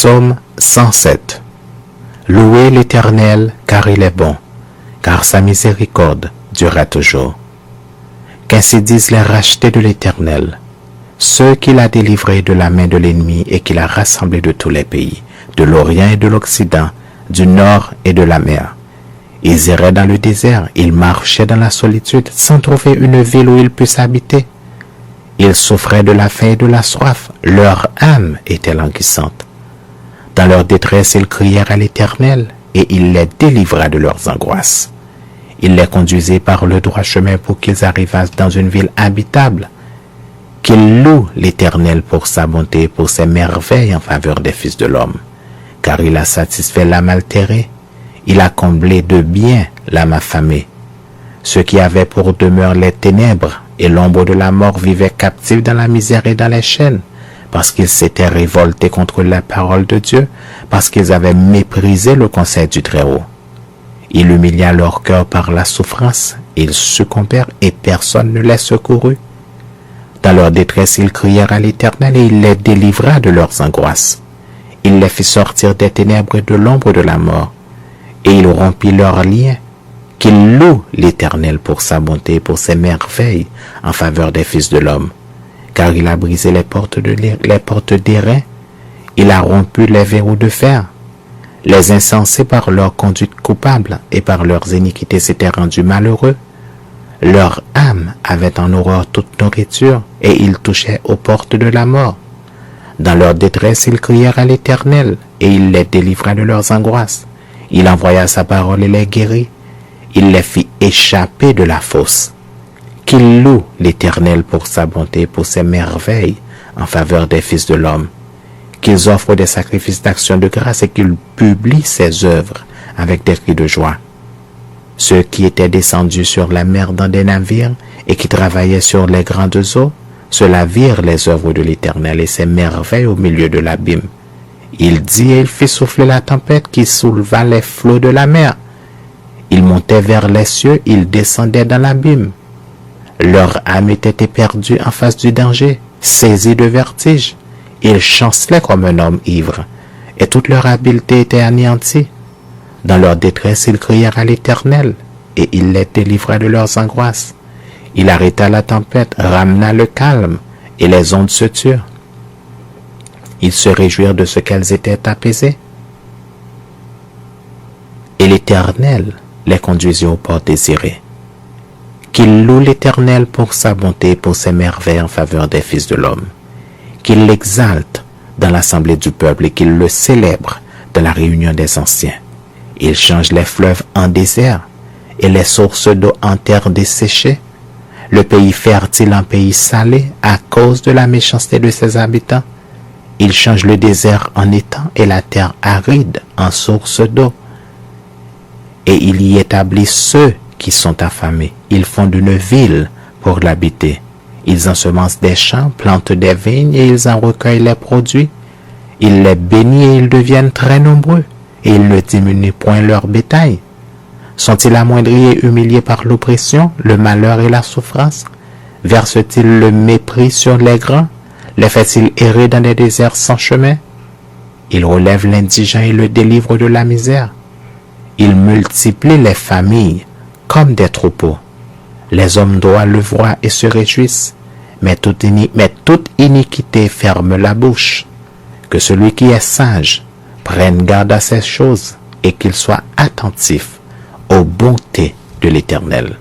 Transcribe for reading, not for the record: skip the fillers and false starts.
Psaume 107. Louez l'Éternel, car il est bon, car sa miséricorde durera toujours. Qu'ainsi disent les rachetés de l'Éternel, ceux qu'il a délivrés de la main de l'ennemi et qu'il a rassemblés de tous les pays, de l'Orient et de l'Occident, du Nord et de la mer. Ils erraient dans le désert, ils marchaient dans la solitude, sans trouver une ville où ils puissent habiter. Ils souffraient de la faim et de la soif, leur âme était languissante. Dans leur détresse, ils crièrent à l'Éternel, et il les délivra de leurs angoisses. Il les conduisit par le droit chemin pour qu'ils arrivassent dans une ville habitable. Qu'ils louent l'Éternel pour sa bonté et pour ses merveilles en faveur des fils de l'homme. Car il a satisfait l'âme altérée, il a comblé de bien l'âme affamée. Ceux qui avaient pour demeure les ténèbres et l'ombre de la mort vivaient captifs dans la misère et dans les chaînes, parce qu'ils s'étaient révoltés contre la parole de Dieu, parce qu'ils avaient méprisé le conseil du Très-Haut. Il humilia leur cœur par la souffrance, ils succombèrent et personne ne les secourut. Dans leur détresse, ils crièrent à l'Éternel et il les délivra de leurs angoisses. Il les fit sortir des ténèbres et de l'ombre de la mort, et il rompit leurs liens. Qu'ils louent l'Éternel pour sa bonté et pour ses merveilles en faveur des fils de l'homme. Car il a brisé les portes d'airain, il a rompu les verrous de fer. Les insensés par leur conduite coupable et par leurs iniquités s'étaient rendus malheureux. Leur âme avait en horreur toute nourriture et ils touchaient aux portes de la mort. Dans leur détresse, ils crièrent à l'Éternel et il les délivra de leurs angoisses. Il envoya sa parole et les guérit. Il les fit échapper de la fosse. Qu'ils louent l'Éternel pour sa bonté et pour ses merveilles en faveur des fils de l'homme. Qu'ils offrent des sacrifices d'action de grâce et qu'ils publient ses œuvres avec des cris de joie. Ceux qui étaient descendus sur la mer dans des navires et qui travaillaient sur les grandes eaux, ceux-là virent les œuvres de l'Éternel et ses merveilles au milieu de l'abîme. Il dit et il fit souffler la tempête qui souleva les flots de la mer. Ils montaient vers les cieux, ils descendaient dans l'abîme. Leur âme était éperdue en face du danger, saisie de vertige. Ils chancelaient comme un homme ivre, et toute leur habileté était anéantie. Dans leur détresse, ils crièrent à l'Éternel, et il les délivra de leurs angoisses. Il arrêta la tempête, ramena le calme, et les ondes se turent. Ils se réjouirent de ce qu'elles étaient apaisées. Et l'Éternel les conduisit au port désiré. Qu'il loue l'Éternel pour sa bonté et pour ses merveilles en faveur des fils de l'homme. Qu'il l'exalte dans l'assemblée du peuple et qu'il le célèbre dans la réunion des anciens. Il change les fleuves en désert et les sources d'eau en terre desséchée. Le pays fertile en pays salé à cause de la méchanceté de ses habitants. Il change le désert en étang et la terre aride en source d'eau. Et il y établit ceux qui sont affamés. Ils font une ville pour l'habiter. Ils ensemencent des champs, plantent des vignes et ils en recueillent les produits. Il les bénit et ils deviennent très nombreux, et il ne diminue point leur bétail. Sont-ils amoindris et humiliés par l'oppression, le malheur et la souffrance? Versent-ils le mépris sur les grands? Les fait-il errer dans des déserts sans chemin? Il relève l'indigent et le délivre de la misère. Il multiplie les familles comme des troupeaux. Les hommes droits le voient et se réjouissent, mais toute iniquité ferme la bouche. Que celui qui est sage prenne garde à ces choses et qu'il soit attentif aux bontés de l'Éternel.